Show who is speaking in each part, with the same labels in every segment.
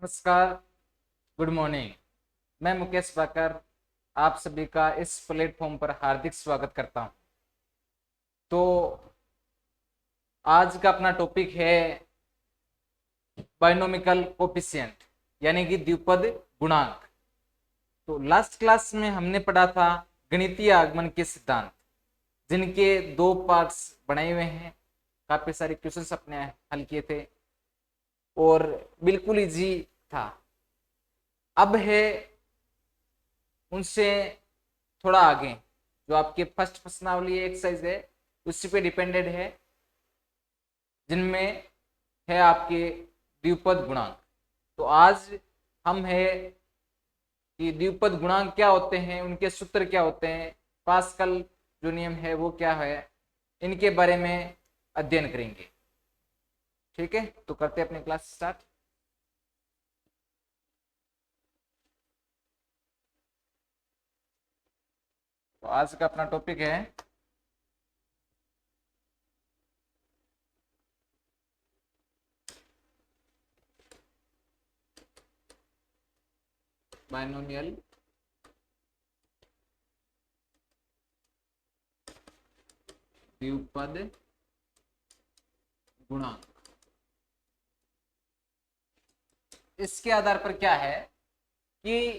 Speaker 1: नमस्कार, good morning. मैं मुकेश बाकर आप सभी का इस प्लेटफॉर्म पर हार्दिक स्वागत करता हूं। तो आज का अपना टॉपिक है बाइनोमिकल कोफिशिएंट यानी कि द्विपद गुणांक। तो लास्ट क्लास में हमने पढ़ा था गणितीय आगमन के सिद्धांत, जिनके दो पार्ट्स बनाए हुए हैं। काफी सारे क्वेश्चंस अपने हल किए थे और बिल्कुल इजी था। अब है उनसे थोड़ा आगे जो आपके फर्स्ट प्रश्नावली एक्सरसाइज है उसी पे डिपेंडेड है, जिनमें है आपके द्विपद गुणांक। तो आज हम है कि द्विपद गुणांक क्या होते हैं, उनके सूत्र क्या होते हैं, पास्कल जो नियम है वो क्या है, इनके बारे में अध्ययन करेंगे। ठीक है, तो करते हैं अपनी क्लास स्टार्ट। तो आज का अपना टॉपिक है बाइनोमियल द्विपद गुणांक। इसके आधार पर क्या है कि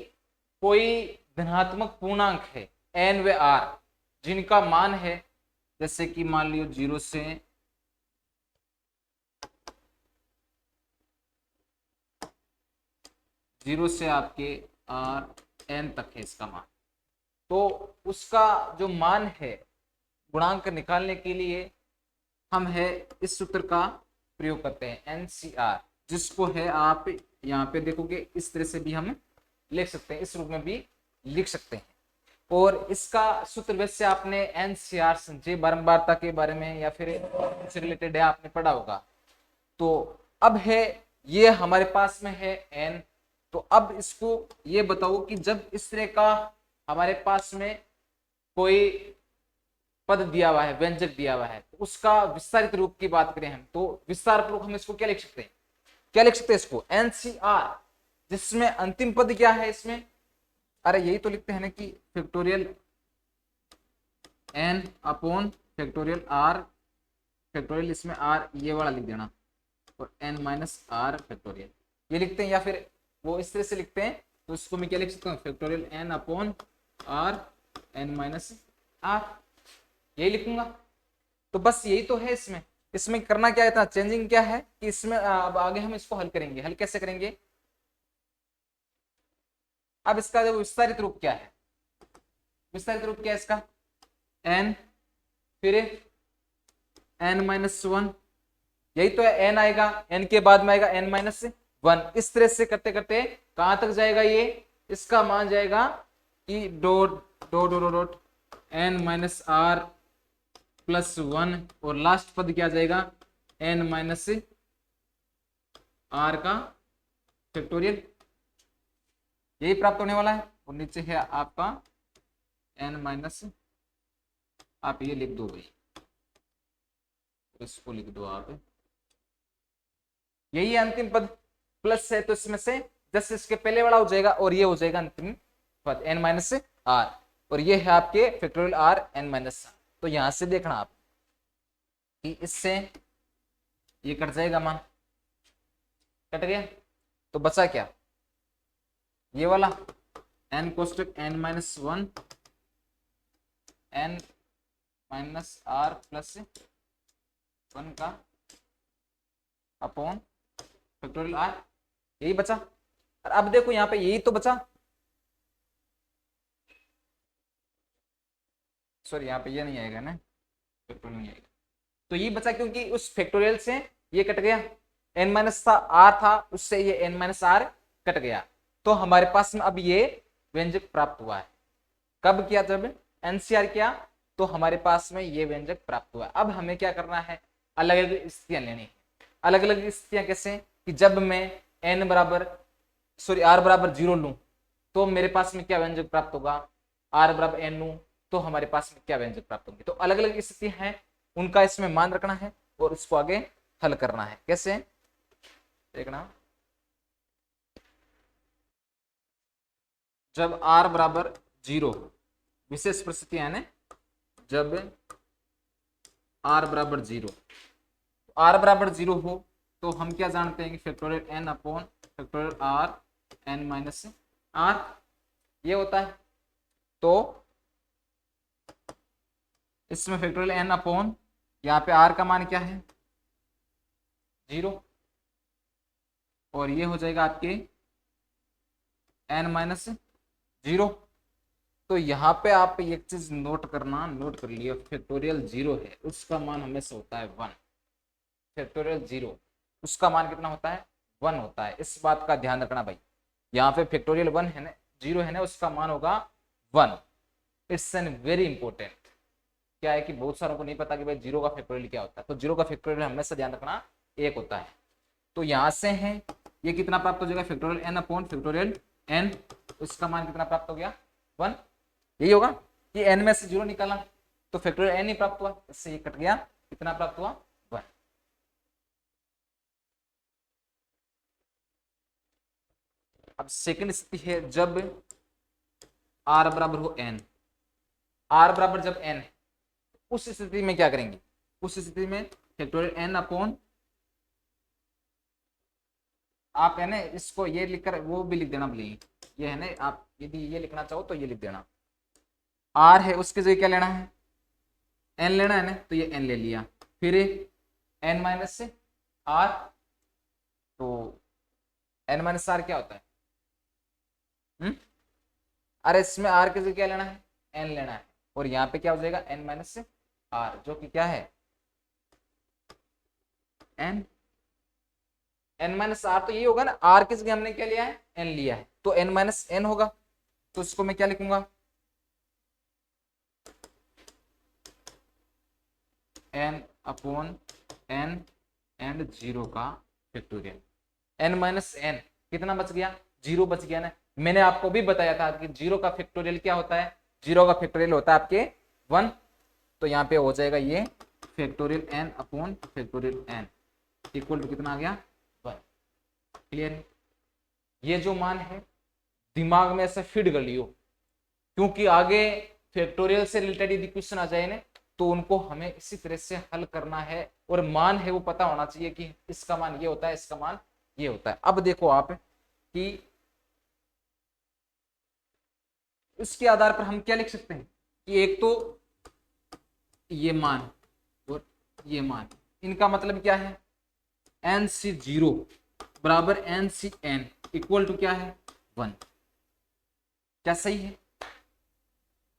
Speaker 1: कोई धनात्मक पूर्णांक है एन व आर, जिनका मान है जैसे कि मान लियो 0 से आपके आर एन तक है इसका मान। तो उसका जो मान है गुणांक निकालने के लिए हम है इस सूत्र का प्रयोग करते हैं एनसीआर, जिसको है आप यहाँ पे देखोगे इस तरह से भी हम लिख सकते हैं, इस रूप में भी लिख सकते हैं। और इसका सूत्र वैसे आपने एनसीआर संचय बारंबारता के बारे में या फिर इससे रिलेटेड है आपने पढ़ा होगा। तो अब है ये हमारे पास में है एन। तो अब इसको ये बताओ कि जब इस तरह का हमारे पास में कोई पद दिया हुआ है, व्यंजक दिया हुआ है, तो उसका विस्तारित रूप की बात करें हम तो विस्तार पूर्वक हम इसको क्या लिख सकते हैं, क्या लिख सकते हैं इसको एनसीआर, जिसमें अंतिम पद क्या है इसमें, अरे यही तो लिखते हैं ना कि factorial N upon factorial R factorial, इसमें आर ये वाला लिख देना और एन माइनस आर फैक्टोरियल ये लिखते हैं, या फिर वो इस तरह से लिखते हैं तो इसको मैं क्या लिख सकता हूँ factorial N upon R N minus R, यही लिखूंगा। तो बस यही तो है इसमें। इसमें करना क्या है, चेंजिंग क्या है कि इसमें अब आगे हम इसको हल करेंगे। हल कैसे करेंगे, अब इसका जो विस्तारित रूप क्या है, विस्तारित रूप क्या है इसका एन फिर एन माइनस वन, यही तो है एन आएगा, एन के बाद में आएगा एन माइनस वन। इस तरह से करते करते कहां तक जाएगा ये, इसका मान जाएगा कि dot dot dot dot N minus are plus one, और लास्ट पद क्या जाएगा एन माइनस आर का फैक्टोरियल, यही प्राप्त होने वाला है। और नीचे है आपका एन माइनस, आप ये लिख दो भाई, इसको लिख दो आप, यही अंतिम पद प्लस है तो इसमें से जैसे इसके पहले वाला हो जाएगा और ये हो जाएगा अंतिम पद एन माइनस आर, और ये है आपके फैक्टोरियल आर एन माइनस। तो यहां से देखना आप कि इससे ये कट जाएगा, मान कट गया, तो बचा क्या ये वाला एन कोष्टक n minus one n minus are plus one का अपॉन फैक्टोरियल आर, यही बचा। और अब देखो यहाँ पे यही तो बचा, सॉरी यहाँ पे ये नहीं आएगा ना, फैक्टोरियल नहीं आएगा, तो ये बचा क्योंकि उस फैक्टोरियल से ये कट गया, एन माइनस आर था उससे ये एन माइनस आर कट गया। तो हमारे पास में अब ये व्यंजक प्राप्त हुआ है। कब किया, जब एनसीआर किया तो हमारे पास में ये व्यंजक प्राप्त हुआ है। अब हमें क्या करना है, अलग अलग स्थितियां लेनी है। अलग अलग स्थितियां कैसे कि जब मैं एन बराबर सॉरी आर बराबर 0 लूं तो मेरे पास में क्या व्यंजक प्राप्त होगा, आर बराबर एन लूं तो हमारे पास में क्या व्यंजक प्राप्त होंगे। तो अलग अलग स्थितियां हैं, उनका इसमें मान रखना है और इसको आगे हल करना है। कैसे देखना, जब r बराबर 0, विशेष परिस्थितियां है ना, जब r बराबर 0, r बराबर 0 हो तो हम क्या जानते हैं कि factorial n upon factorial r n minus r ये होता है। तो इसमें फैक्टोरियल n अपॉन यहाँ पे r का मान क्या है 0, और ये हो जाएगा आपके n माइनस 0। तो यहाँ पे आप एक चीज नोट कर लिए, फैक्टोरियल 0 है उसका मान हमेशा होता है 1। फैक्टोरियल 0 उसका मान कितना होता है 1 होता है, इस बात का ध्यान रखना भाई। यहाँ पे फैक्टोरियल 1 है ना, 0 है ना, उसका मान होगा 1। It's an very important. क्या है कि बहुत सारों को नहीं पता कि भाई 0 का फैक्टोरियल क्या होता है, तो 0 का फैक्टोरियल हमेशा ध्यान रखना 1 होता है। तो यहाँ से है ये कितना प्राप्त हो जाएगा factorial n upon factorial n, उसका मान कितना प्राप्त हो गया 1। यही होगा कि n में से 0 निकाला तो फैक्टोरियल n ही प्राप्त हुआ, इससे ये कट गया, कितना प्राप्त हुआ 1। अब सेकंड स्थिति है जब r बराबर हो n, r बराबर जब n है उस स्थिति में क्या करेंगे, उस स्थिति में फैक्टोरियल n अपॉन, आप है ना इसको ये लिखकर वो भी लिख देना भले, ये है ना, आप यदि ये लिखना चाहो तो ये लिख देना, r है उसके जगह क्या लेना है n लेना है ना, तो ये n ले लिया, फिर n माइनस से r, तो n माइनस r क्या होता है अरे इसमें r के जगह क्या लेना है n लेना है, और यहाँ पे क्या हो जाएगा n माइनस से r, जो कि क्या है n माइनस r, तो ये होगा ना, r की जगह हमने क्या लिया है n लिया है, तो n माइनस n होगा। तो इसको मैं क्या लिखूंगा n अपॉन n एंड 0 का फैक्टोरियल। n माइनस n कितना बच गया 0 बच गया ना। मैंने आपको भी बताया था कि 0 का फैक्टोरियल क्या होता है, 0 का फैक्टोरियल होता है आपके 1। तो यहाँ पे हो जाएगा ये factorial n upon factorial n equal to कितना आ गया 1। क्लियर है। ये जो मान है दिमाग में ऐसे फिट कर लियो, क्योंकि आगे फैक्टोरियल से रिलेटेड यदि क्वेश्चन आ जाए ना तो उनको हमें इसी तरह से हल करना है, और मान है वो पता होना चाहिए कि इसका मान ये होता है, इसका मान ये होता है। अब देखो आप कि इसके आधार पर हम क्या लिख सकते हैं कि एक तो ये मान और ये मान, इनका मतलब क्या है एन सी 0 बराबर N C N equal to क्या है 1। क्या सही है?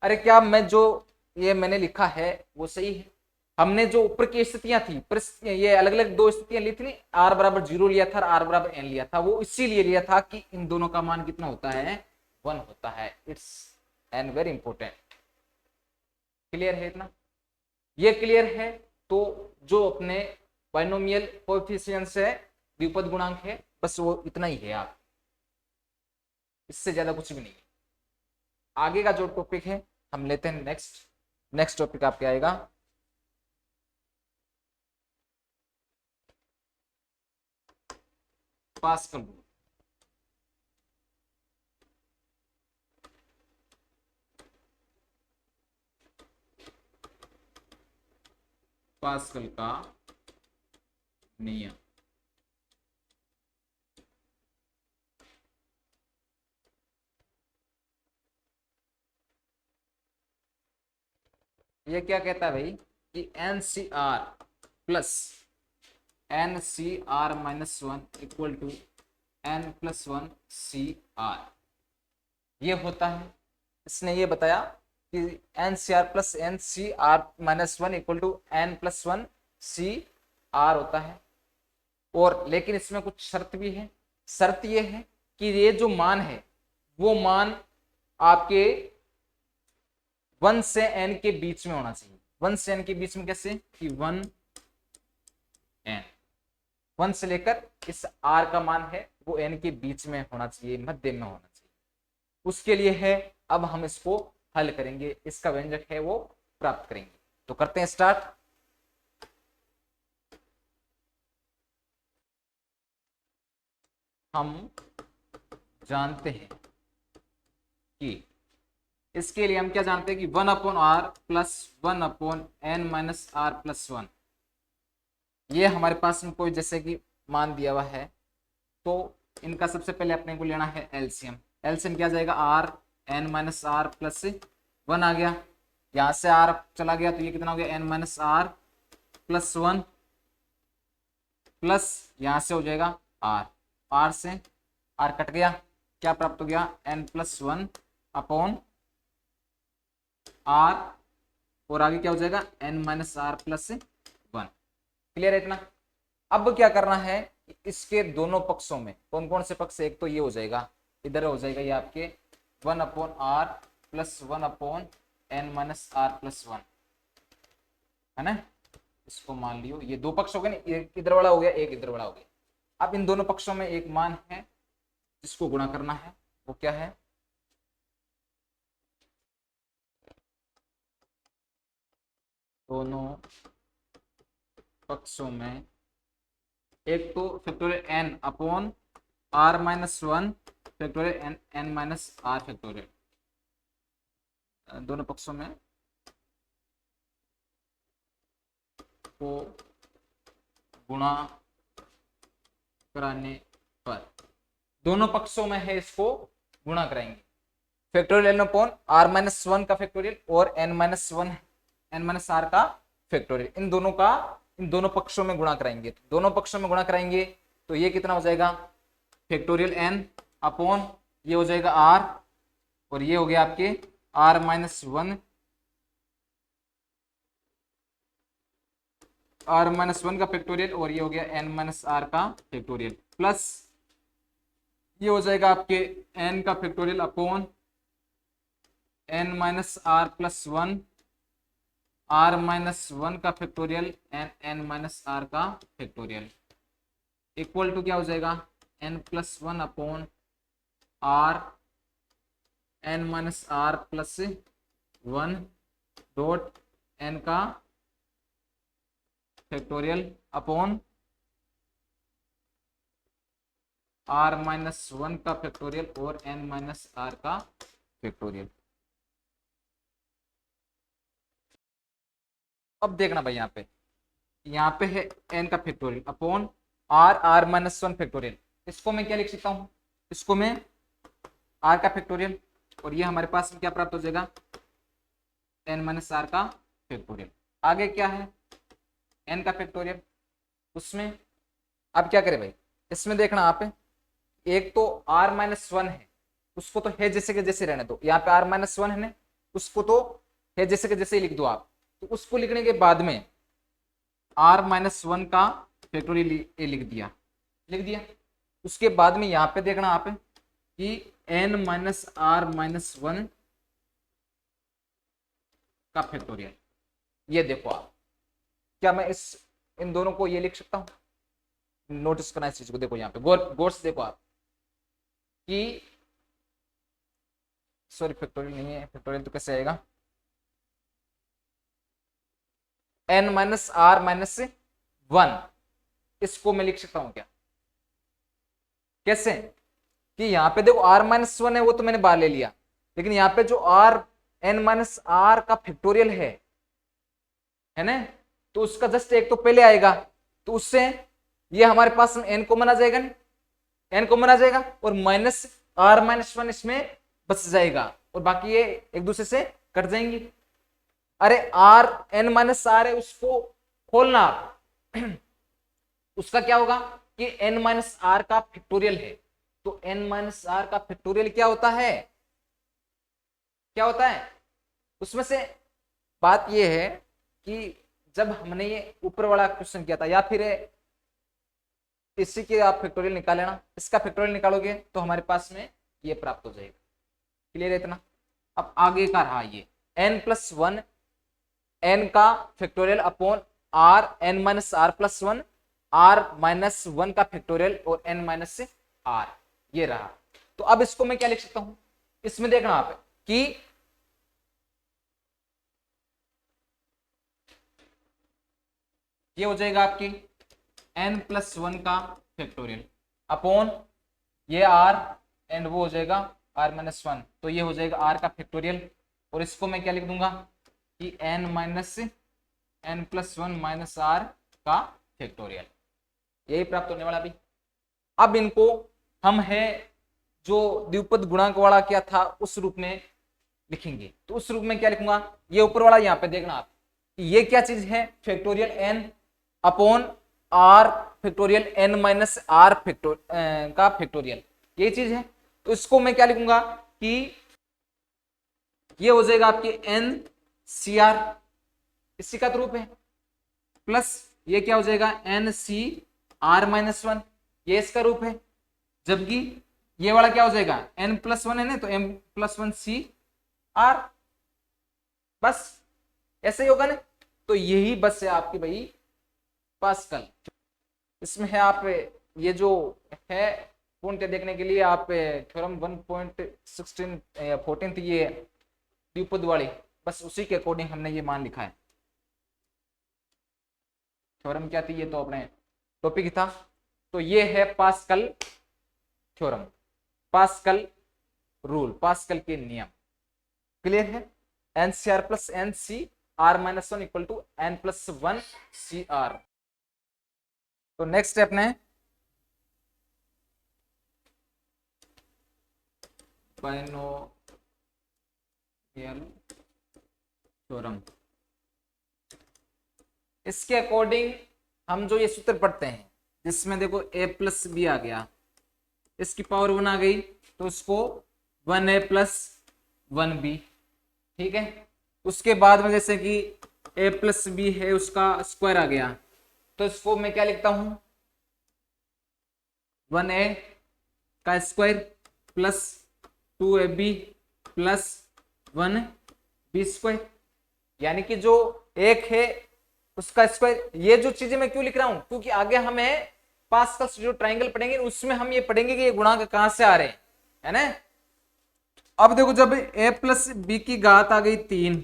Speaker 1: अरे क्या मैं जो ये मैंने लिखा है वो सही है? हमने जो ऊपर की स्थितियां थी, ये अलग अलग दो स्थितियां ली थी, आर बराबर 0 लिया था और आर बराबर एन लिया था, वो इसीलिए लिया था कि इन दोनों का मान कितना होता है 1 होता है। It's an very important. Clear है इतना? ये क्लियर है। तो जो अपने बाइनोमियल कोएफिशिएंट्स है, द्विपद गुणांक है, बस वो इतना ही है, आप इससे ज्यादा कुछ भी नहीं है। आगे का जो टॉपिक है हम लेते हैं नेक्स्ट टॉपिक आपके आएगा पास्कल रूल। पास्कल का नियम। ये क्या कहता है भाई कि N C R plus N C R minus 1 equal to N plus 1 C R, ये होता है। इसने ये बताया कि N C R plus N C R minus 1 equal to N plus 1 C R होता है। और लेकिन इसमें कुछ शर्त भी है। शर्त ये है कि ये जो मान है वो मान आपके 1 से n के बीच में होना चाहिए। 1 से n के बीच में कैसे कि 1 से लेकर इस r का मान है वो n के बीच में होना चाहिए, मध्य में होना चाहिए। उसके लिए है, अब हम इसको हल करेंगे, इसका व्यंजक है वो प्राप्त करेंगे। तो करते हैं स्टार्ट। हम जानते हैं की। इसके लिए हम क्या जानते हैं कि 1/r plus 1/n minus are plus 1, ये हमारे पास में कोई जैसे कि मान दिया हुआ है, तो इनका सबसे पहले अपने को लेना है एलसीएम। एलसीएम क्या जाएगा, R N minus are plus 1 आ गया, यहाँ से आर चला गया तो ये कितना हो गया, N minus are plus 1 plus यहाँ से हो जाएगा आर, आर से आर कट गया, क्या प्राप्त हो गया, एन प्लस 1 अपॉन आर, और आगे क्या हो जाएगा, N minus are plus 1। Clear है इतना। अब क्या करना है, इसके दोनों पक्षों में कौन कौन से पक्ष, एक तो ये हो जाएगा, इधर हो जाएगा ये आपके 1/r plus 1/n minus are plus 1, है ना। इसको मान लियो ये दो पक्ष हो गए ना, एक इधर वाला हो गया, एक इधर वाला हो गया। अब इन दोनों पक्षों में एक मान है जिसको गुणा करना है, वो क्या है, दोनों पक्षों में एक तो factorial n upon r minus 1 factorial n n minus r factorial, दोनों पक्षों में को गुणा कराने पर, दोनों पक्षों में है इसको गुणा कराएंगे, factorial n upon r minus 1 का फैक्टोरियल और n minus 1 n minus r का फैक्टोरियल, इन दोनों का इन दोनों पक्षों में गुणा कराएंगे। तो दोनों पक्षों में गुणा कराएंगे तो ये कितना हो जाएगा, फैक्टोरियल n अपॉन ये हो जाएगा r, और ये हो गया आपके r माइनस 1 का फैक्टोरियल, और ये हो गया n माइनस r का फैक्टोरियल, प्लस ये हो जाएगा आपके n का factorial upon n minus r plus 1 r minus 1 का factorial and n minus r का फैक्टोरियल, इक्वल टू क्या हो जाएगा, n plus 1 upon r n minus r plus 1 dot n का फैक्टोरियल अपॉन r माइनस 1 का factorial और n minus r का factorial. अब देखना भाई यहाँ पे है n का factorial upon r minus 1 factorial, इसको मैं क्या लिख सकता हूँ, इसको मैं r का फैक्टोरियल, और ये हमारे पास में क्या प्राप्त हो जाएगा, n माइनस r का फैक्टोरियल। आगे क्या है, n का फैक्टोरियल, उसमें अब क्या करें भाई, इसमें देखना आप, एक तो r माइनस 1 है, उसको तो है जैसे के जैसे रहने दो, यहाँ पे r माइनस 1 है ना, उसको तो है जैसे के जैसे ही लिख दो आप। तो उसको लिखने के बाद में r माइनस 1 का फैक्टोरियल लिख दिया। उसके बाद में यहाँ पे देखना आप कि n माइनस r माइनस 1 का फैक्टोरियल, ये देखो आप, क्या मैं इन दोनों को ये लिख सकता हूँ, नोटिस करना इस चीज को, देखो यहाँ पे गौर से देखो आप कि सॉरी फैक्टोरियल नहीं है, फैक्टोरियल तो कैसे आएगा, n माइनस r माइनस 1, इसको मैं लिख सकता हूं क्या, कैसे, कि यहाँ पे देखो r माइनस 1 है वो तो मैंने बाहर ले लिया, लेकिन यहाँ पे जो r n माइनस r का फैक्टोरियल है ना, तो उसका जस्ट एक तो पहले आएगा, तो उससे ये हमारे पास में n कॉमन आ जाएगा ना, n कॉमन आ जाएगा, और माइनस r माइनस 1 इसमें बच जाएगा, और बाकी ये एक दूसरे से कट जाएंगी। अरे r n माइनस r है, उसको खोलना आप उसका क्या होगा कि n माइनस r का फैक्टोरियल है, तो n माइनस r का फैक्टोरियल क्या होता है, उसमें से बात यह है कि जब हमने ये ऊपर वाला क्वेश्चन किया था, या फिर इसी के आप फैक्टोरियल निकाल लेना, इसका फैक्टोरियल निकालोगे तो हमारे पास में ये प्राप्त हो जाएगा। क्लियर है इतना। अब आगे का रहा ये n प्लस 1 n का factorial upon r n minus r plus 1 r minus 1 का फैक्टोरियल और n माइनस r, ये रहा। तो अब इसको मैं क्या लिख सकता हूं, इसमें देखना आप कि ये हो जाएगा आपकी n प्लस 1 का फैक्टोरियल अपॉन ये r एंड वो हो जाएगा आर माइनस वन, तो ये हो जाएगा आर का फैक्टोरियल। और इसको मैं क्या लिख दूंगा कि N minus N plus one minus R का फैक्टोरियल, यही प्राप्त होने वाला अभी। अब इनको हम है जो द्विपद गुणांक वाला क्या था उस रूप में लिखेंगे। तो उस रूप में क्या लिखूंगा, ये ऊपर वाला यहाँ पे देखना आप, ये क्या चीज है, factorial N upon R factorial N minus R का फैक्टोरियल, ये चीज है। तो इसको मैं क्या लिखूंगा कि ये हो जाएगा आपके एन सी आर, इसी का तो रूप है, प्लस ये क्या हो जाएगा N C R minus one, ये इसका रूप है। जबकि ये वाला क्या हो जाएगा n प्लस वन है ना, तो m plus one C R, बस ऐसे ही होगा ना। तो यही बस है आपकी भाई पास्कल। इसमें है आप ये जो है पूर्णतः देखने के लिए आप थ्योरम 1.16 14 ये द्विपद वाली, बस उसी के अकॉर्डिंग हमने ये मान लिखा है। थ्योरम क्या थी, ये तो अपने टॉपिक था। तो ये है Pascal theorem, Pascal rule, Pascal के नियम। क्लियर है, N C R plus N C R minus one equal to N plus one C R. तो नेक्स्ट स्टेप में बाइनोमियल थ्योरम, इसके अकॉर्डिंग हम जो ये सूत्र पढ़ते हैं जिसमें देखो a प्लस बी आ गया, इसकी पावर 1 आ गई, तो उसको 1a प्लस 1b, ठीक है। उसके बाद में जैसे कि a प्लस बी है उसका स्क्वायर आ गया, तो इसको मैं क्या लिखता हूं 1a का square plus 2ab plus 1b square, यानी कि जो एक है उसका स्क्वायर। ये जो चीजें मैं क्यों लिख रहा हूं, क्योंकि आगे हमें पास्कल जो ट्राइंगल पढ़ेंगे उसमें हम ये पढ़ेंगे कि ये गुणांक कहां से आ रहे हैं, है ना। अब देखो जब a प्लस बी की घात आ गई 3,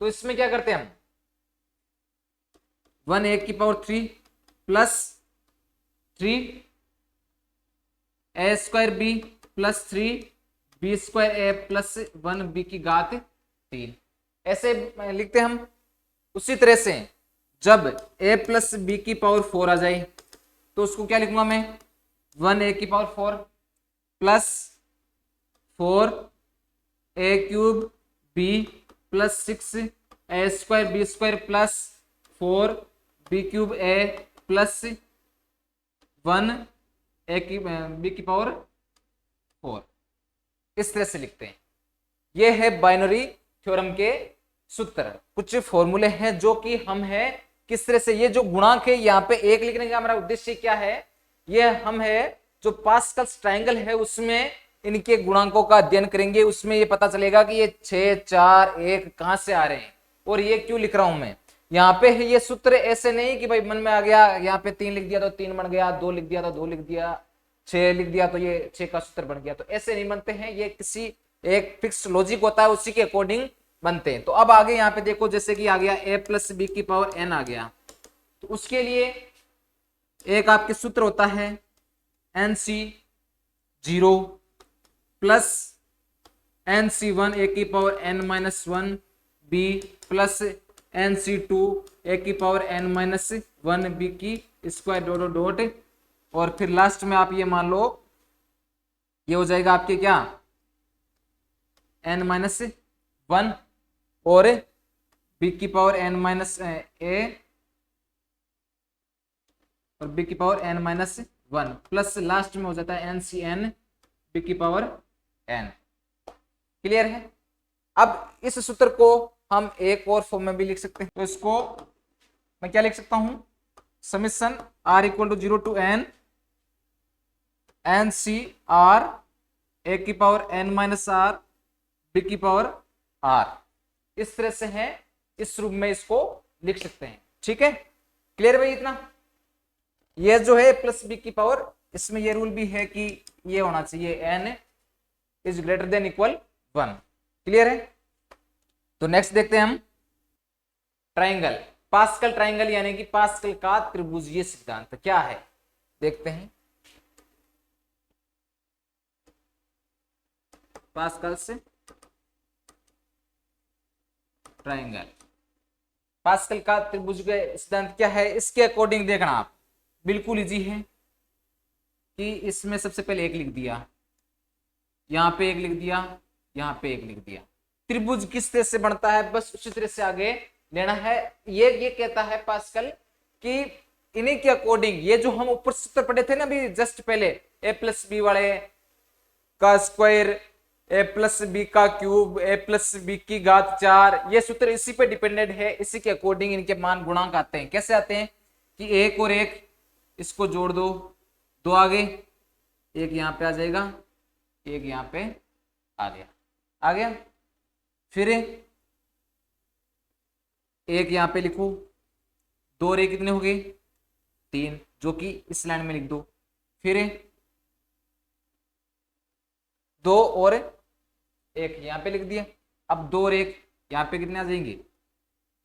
Speaker 1: तो इसमें क्या करते हैं हम 1a की power 3 plus 3 a square b plus 3 b square a plus 1b की घात 3, ऐसे लिखते हैं हम। उसी तरह से जब a प्लस बी की पावर 4 आ जाए तो उसको क्या लिखूंगा मैं 1a की power 4 plus 4a cube b plus 6a square b square plus 4b cube a plus 1a की b की पावर 4, इस तरह से लिखते हैं। ये है बाइनरी थ्योरम के सूत्र, कुछ फॉर्मूले हैं जो कि हम है किस तरह से, ये जो गुणांक है यहाँ पे एक लिखने का हमारा उद्देश्य क्या है, ये हम है जो पास्कल ट्रायंगल है उसमें इनके गुणांकों का अध्ययन करेंगे। उसमें ये पता चलेगा कि ये 6 4 1 कहां से आ रहे हैं और ये क्यों लिख रहा हूं मैं। यहाँ पे है ये सूत्र ऐसे नहीं कि भाई मन में आ गया यहाँ पे 3 लिख दिया तो 3 बन गया, 2 लिख दिया तो 2 लिख दिया, 6 लिख दिया तो ये 6 का सूत्र बन गया, तो ऐसे नहीं बनते हैं। ये किसी एक फिक्स लॉजिक होता है, उसी के अकॉर्डिंग बनते हैं। तो अब आगे यहाँ पे देखो जैसे कि आ गया a प्लस बी की पावर n आ गया, तो उसके लिए एक आपके सूत्र होता है NC0 प्लस NC1 a की power n minus 1 b plus NC2 a की पावर n माइनस 1 b की स्क्वायर डॉट डॉट, और फिर लास्ट में आप ये मान लो ये हो जाएगा आपके क्या n माइनस 1 और b की पावर n माइनस a और b की power n minus 1 plus last में हो जाता है NCn b की पावर n। क्लियर है। अब इस सूत्र को हम एक और फॉर्म में भी लिख सकते हैं, तो इसको मैं क्या लिख सकता हूं summation r equal to 0 to n NCr a की power n minus r b की पावर r, इस तरह से है, इस रूप में इसको लिख सकते हैं। ठीक है, क्लियर भाई इतना। ये जो है प्लस बी की पावर, इसमें ये रूल भी है कि ये होना चाहिए n is greater than equal 1। Clear है। तो नेक्स्ट देखते हैं हम ट्राइंगल, पास्कल ट्राइंगल यानी कि पास्कल का त्रिभुजीय सिद्धांत क्या है देखते हैं। Pascal's triangle. पास्कल का त्रिभुज का सिद्धांत क्या है, इसके अकॉर्डिंग देखना आप, बिल्कुल इजी है कि इसमें सबसे पहले एक लिख दिया, यहां पे एक लिख दिया, यहां पे एक लिख दिया। त्रिभुज किस तरह से बनता है बस उसी तरह से आगे लेना है। ये कहता है पास्कल कि इन्हीं के अकॉर्डिंग, ये जो हम ऊपर सूत्र पढ़े थे ना अभी जस्ट पहले, ए प्लस बी वाले का स्क्वायर, ए प्लस बी का क्यूब, ए प्लस बी की घात 4, ये सूत्र इसी पे डिपेंडेंट है। इसी के अकॉर्डिंग इनके मान गुणांक आते हैं। कैसे आते हैं कि एक और एक इसको जोड़ दो, दो आगे, एक यहां पे आ जाएगा, एक यहां पे आ गया, आ गया। फिर एक यहां पे लिखो, दो और एक कितने हो गए, 3, जो कि इस लाइन में लिख दो। फिर दो और एक यहां पे लिख दिया। अब दो और एक यहां पे कितने आ जाएंगे,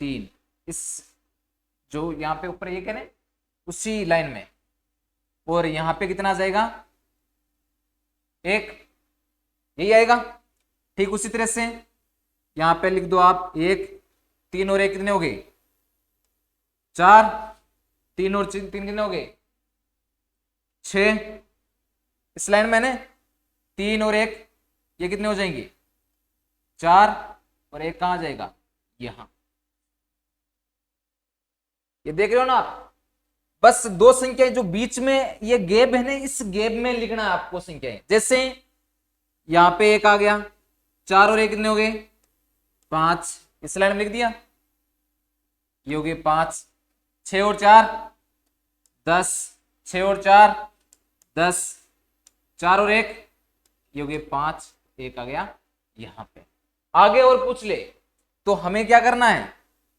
Speaker 1: 3, इस जो यहां पे ऊपर एक है ना उसी लाइन में, और यहां पे कितना आ जाएगा, एक, यही आएगा। ठीक उसी तरह से यहां पे लिख दो आप, एक, 3 और एक कितने हो गए, 4, 3 और 3 कितने हो गए, 6, इस लाइन में ना 3 और एक ये कितने हो जाएंगे, 4, और एक कहां जाएगा, यहां। ये देख रहे हो ना आप, बस दो संख्याएं जो बीच में ये गैप है ना, इस गैप में लिखना है आपको संख्याएं। जैसे यहां पे एक आ गया, 4 और एक कितने हो गए, 5, इस लाइन में लिख दिया, ये हो गए 5, 6 और 4 10, 6 और 4 10, 4 और एक ये हो गए 5, एक आ गया यहां पे। आगे और पूछ ले तो हमें क्या करना है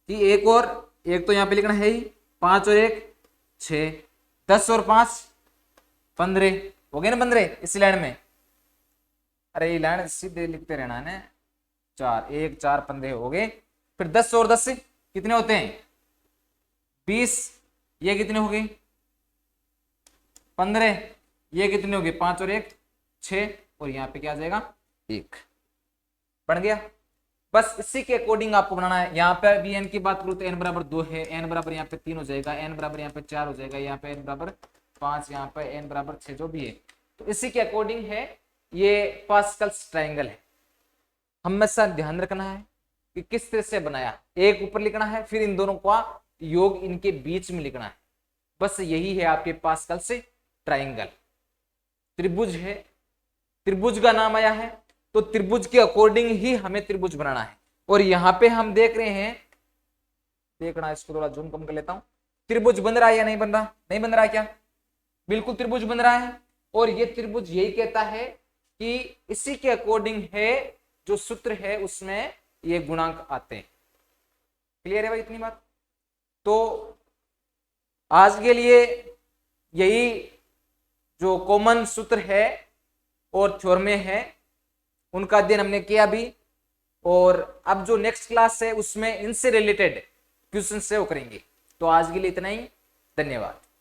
Speaker 1: कि एक और एक तो यहां पे लिखना है ही, 5 और एक 6, 10 और 5 15, हो गए ना 15 इसी लाइन में। अरे ये लाइन सीधे लिखते रहना है ना, 4, 1 4 15 हो गए। फिर 10 और 10 कितने होते हैं, 20, ये कितने हो गए 15, ये कितने हो गए 5 और एक 6, और यहाँ पे क्या आ जाएगा 1, बन गया। बस इसी के अकॉर्डिंग आपको बनाना है। यहाँ पे भी एन की बात करूँ तो एन बराबर 2 है, एन बराबर यहाँ पे 3 हो जाएगा, एन बराबर यहाँ पे 4 हो जाएगा, यहाँ पे एन बराबर 5, यहाँ पे एन बराबर 6 जो भी है, तो इसी के अकॉर्डिंग है ये पास्कल्स ट्रायंगल है। हमेशा ध्यान रखना है कि किस तरह से बनाया, एक ऊपर लिखना है, फिर इन दोनों का योग इनके बीच में लिखना है। बस यही है आपके पास्कल्स ट्रायंगल। त्रिभुज है, त्रिभुज का नाम आया है तो त्रिभुज के अकॉर्डिंग ही हमें त्रिभुज बनाना है। और यहां पे हम देख रहे हैं, देखना इसको थोड़ा जूम कम कर लेता हूं, त्रिभुज बन रहा है या नहीं बन रहा, नहीं बन रहा है क्या, बिल्कुल त्रिभुज बन रहा है। और ये त्रिभुज यही कहता है कि इसी के अकॉर्डिंग है जो सूत्र है उसमें ये गुणांक आते हैं। क्लियर है भाई इतनी बात। तो आज के लिए यही जो कॉमन सूत्र है और थ्योरम है उनका अध्ययन हमने किया भी, और अब जो नेक्स्ट क्लास है उसमें इनसे रिलेटेड क्वेश्चन से वो करेंगे। तो आज के लिए इतना ही, धन्यवाद।